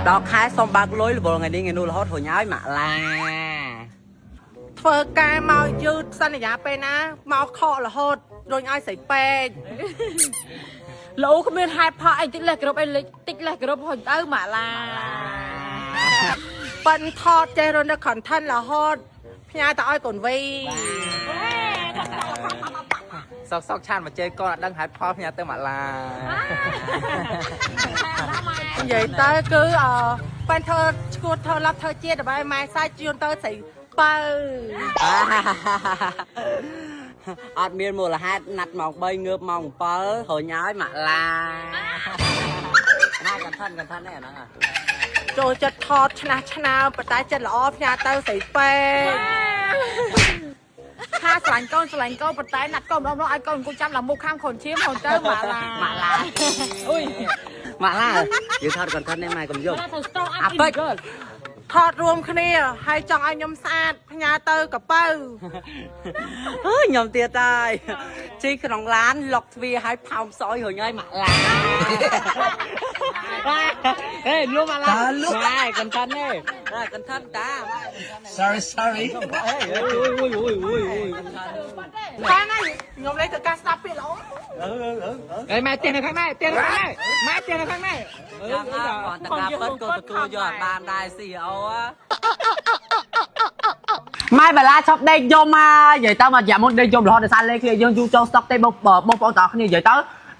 đọc hai xong bạc lối là bộ ngày đi ngày nu là hốt hồi nhái mà là phơ ca mau dư sanh nhà pe na mau kho là hốt rồi ai xảy pe lũ không biết hai pha anh tích là cái anh tích là cái hồi tới mà là bận thọt chơi rồi nó khẩn thân là hốt nhà tao ai còn vi sóc chan mà chơi con đang hái pop nhà tôi mà là vậy tới cứ ban thơ cô thơ lắp thơ chia được bài mai sai chuyên tới xảy bơ ọt miên mùa là hai nặt mỏng bay ngược mỏng pớ hồi nhái mà là hai cẩn thân này nó à rồi chật thọt chna bật tay chân là off nhà tao xảy pe ha sành con bật tay nặt con nó ai con cũng chăm là mua kham khổn chiếm hồn tới mà là ui mà là giữ thật cẩn thân em mày còn dùng à bích ថតរួមគ្នាហើយចង់ឲ្យខ្ញុំស្អាតផ្ញើទៅកពៅខ្ញុំទៀតហើយជីក្នុងឡានលុកទ្វារឲ្យផោមសយហើយមកឡាហេលុកមកឡាម៉ែកន្តិនទេកន្តិនតា sorry ខាងនេះខ្ញុំលេងទៅការស្ដាប់ពីល្អម៉ែទៀតនៅខាងម៉ែទៀតនៅខាងម៉ែទៀតនៅខាងម៉ែចាំអត់តកាពិតក៏ទទួលយកបានដែរស៊ីអូម៉ែបាឡាឈប់ដេកយំមកនិយាយទៅមកយ៉ាមុនដេកយំរហូតដល់សារលេខយើងយូរចូលស្តុកទេបងប្អូនទាំងគ្នានិយាយទៅ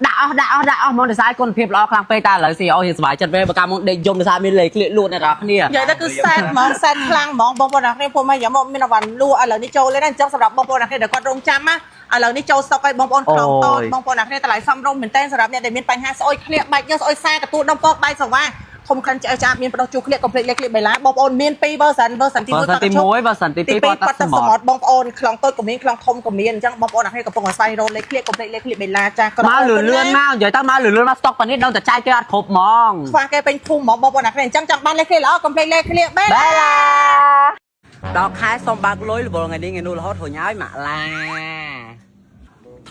ដាក់អស់មកដល់សារគុណភាពល្អខ្លាំងពេកតែឥឡូវស៊ីអូយើងសុបាយចិត្តវិញបើកាមុនដេកយំដល់សារមានលេខលួតអ្នកនរគ្នានិយាយទៅគឺសែនហ្មងសែនខ្លាំងហ្មងបងប្អូនទាំងគ្នាពុំមកយ៉ាមកមានអវ៉ាន់លួឥឡូវនេះចូលលេងណាអញ្ចឹងសម្រាប់បងប្អូនទាំងគ្នាដែលគាត់រងចាំណាឥឡូវនេះចូលស្តុកឲ្យបងប្អូនខ្លងតបងប្អូនទាំងគ្នាតម្លៃសមរម្យមែនទែនសម្រាប់អ្នកដែលមានបញ្ហាស្អុយក្លៀកបែកញើសស្អុយសាកទទួលដុំពកបែកសង្វាធំក្រាន់ចាមានបដោះជួគ្លៀកកុំភ្លេចលេខគ្លៀកបៃឡាបងប្អូនមាន2 version ទី1 version ទី2គាត់ទៅសមត់បងប្អូនខ្លងតូចក៏មានខ្លងធំក៏មានអញ្ចឹងបងប្អូនអ្នកគ្នាកំពុងស្វែងរកលេខគ្លៀកកុំភ្លេចលេខគ្លៀកបៃឡាចាក្រមកលឿនមកនិយាយទៅមកលឿនមកស្តុកប៉ានេះដល់តែចាយគេអត់គ្រប់ហ្មងខ្វះគេពេញភូមិហ្មងបងប្អូនអ្នកគ្នាអញ្ចឹងចង់បានលេខគ្លៀកល្អកុំភ្លេចលេខគ្លៀកបៃឡាដល់ខែសំបាក់លុយលវល់ថ្ងៃនេះថ្ងៃនោះរហូតhồi nháiមកឡា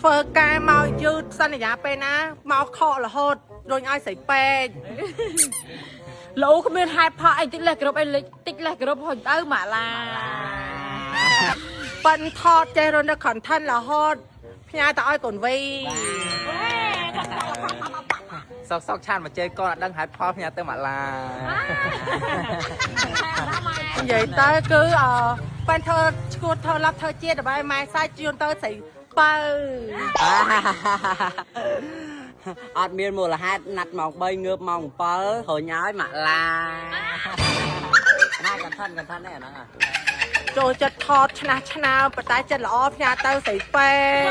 ធ្វើការមកយឺតសន្យាពេលណាមកខករហូតរួញឲ្យស្រីពេកលូគ្មានហេតុផលអីតិចលេះគ្រប់អីតិចលេះគ្រប់ហុញទៅមកឡាបិនថតចេះរនៅខនថនរហូតផ្ញើទៅឲ្យកូនវីសក់ឆានមកជេរកូនអត់ដឹងហេតុផលផ្ញើទៅមកឡានិយាយទៅគឺបានធ្វើឈួតធ្វើលប់ធ្វើជាដើម្បីម៉ែសាច់ជឿនទៅស្រីបើអត់មានមូលហេតុណាត់ម៉ោង3ងើបម៉ោង7ហើយញ៉ាយមកឡាណាកន្តិននេះហ្នឹងចូលចិត្តថតឆ្នាបតែចិត្តល្អផ្ញើទៅស្រីពេក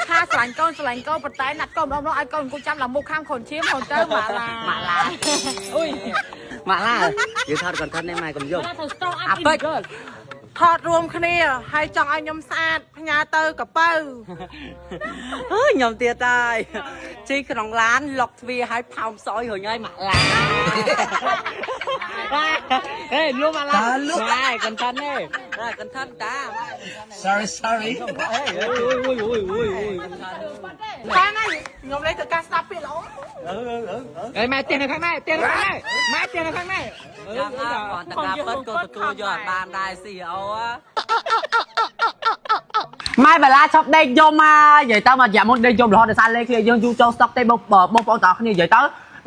ថាស្រឡាញ់កូនបតែណាត់កូនម្ដងឲ្យកូនគូចាំឡើងមុខខាងខូនឈាមហូនទៅមកឡាអុយមកឡាយើងថតកន្តិននេះម៉ែកុំយកអាពេកថតរួមគ្នាហើយចង់ឲ្យខ្ញុំស្អាតផ្ញើទៅកពៅខ្ញុំទៀតហើយជីក្នុងឡានលុកទ្វារឲ្យផោមសយហើយញ៉ាយមកឡាហេលុកមកឡាម៉ែកន្តិនទេកន្តិនតា sorry ខាងនេះខ្ញុំលេងទៅការស្ដាប់ពីល្អម៉ែទៀតនៅខាងម៉ែទៀតនៅខាងម៉ែទៀតនៅខាងម៉ែចាំអត់តកាពិតក៏ទទួលយកបានដែរស៊ីអូម៉ែបាឡាឈប់ដេកយំមកនិយាយទៅមកយ៉ាមុនដេកយំរហូតដល់សារលេខយើងយូរចូលស្តុកទេបងប្អូនទាំងគ្នានិយាយទៅ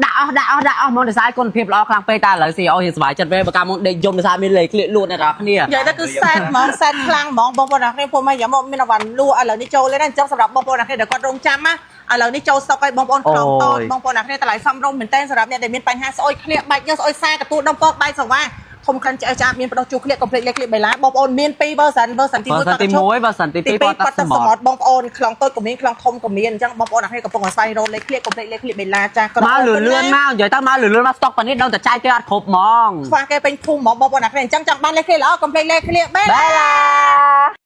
ដាក់អស់មកដល់សារគុណភាពល្អខ្លាំងពេកតែឥឡូវស៊ីអូយើងសុបាយចិត្តវិញបើកាមុនដេកយំដល់សារមានលេខលួតអ្នកនរគ្នានិយាយទៅគឺសែនហ្មងសែនខ្លាំងហ្មងបងប្អូនទាំងគ្នាពុំមកយ៉ាមកមានអវ៉ាន់លួឥឡូវនេះចូលលេងណាអញ្ចឹងសម្រាប់បងប្អូនទាំងគ្នាដែលគាត់រងចាំណាឥឡូវនេះចូលស្តុកឲ្យបងប្អូនខ្លងតបងប្អូនទាំងគ្នាតម្លៃសមរម្យមែនទែនសម្រាប់អ្នកដែលមានបញ្ហាស្អុយក្លៀកបែកញើសស្អុយសាកទទួលដុំពកបែកសង្វាធំក្រាន់ចាមានបដោះជួគ្លៀកកុំភ្លេចលេខគ្លៀកបៃឡាបងប្អូនមាន2 version ទី1 version ទី2គាត់ទៅសមត់បងប្អូនខ្លងតូចក៏មានខ្លងធំក៏មានអញ្ចឹងបងប្អូនអ្នកគ្នាកំពុងស្វែងរកលេខគ្លៀកកុំភ្លេចលេខគ្លៀកបៃឡាចាក្រមកលឿនមកនិយាយទៅមកលឿនមកស្តុកប៉ានេះដល់តែចាយគេអត់គ្រប់ហ្មងខ្វះគេពេញភូមិហ្មងបងប្អូនអ្នកគ្នាអញ្ចឹងចង់បានលេខគ្លៀកល្អកុំភ្លេចលេខគ្លៀកបៃឡា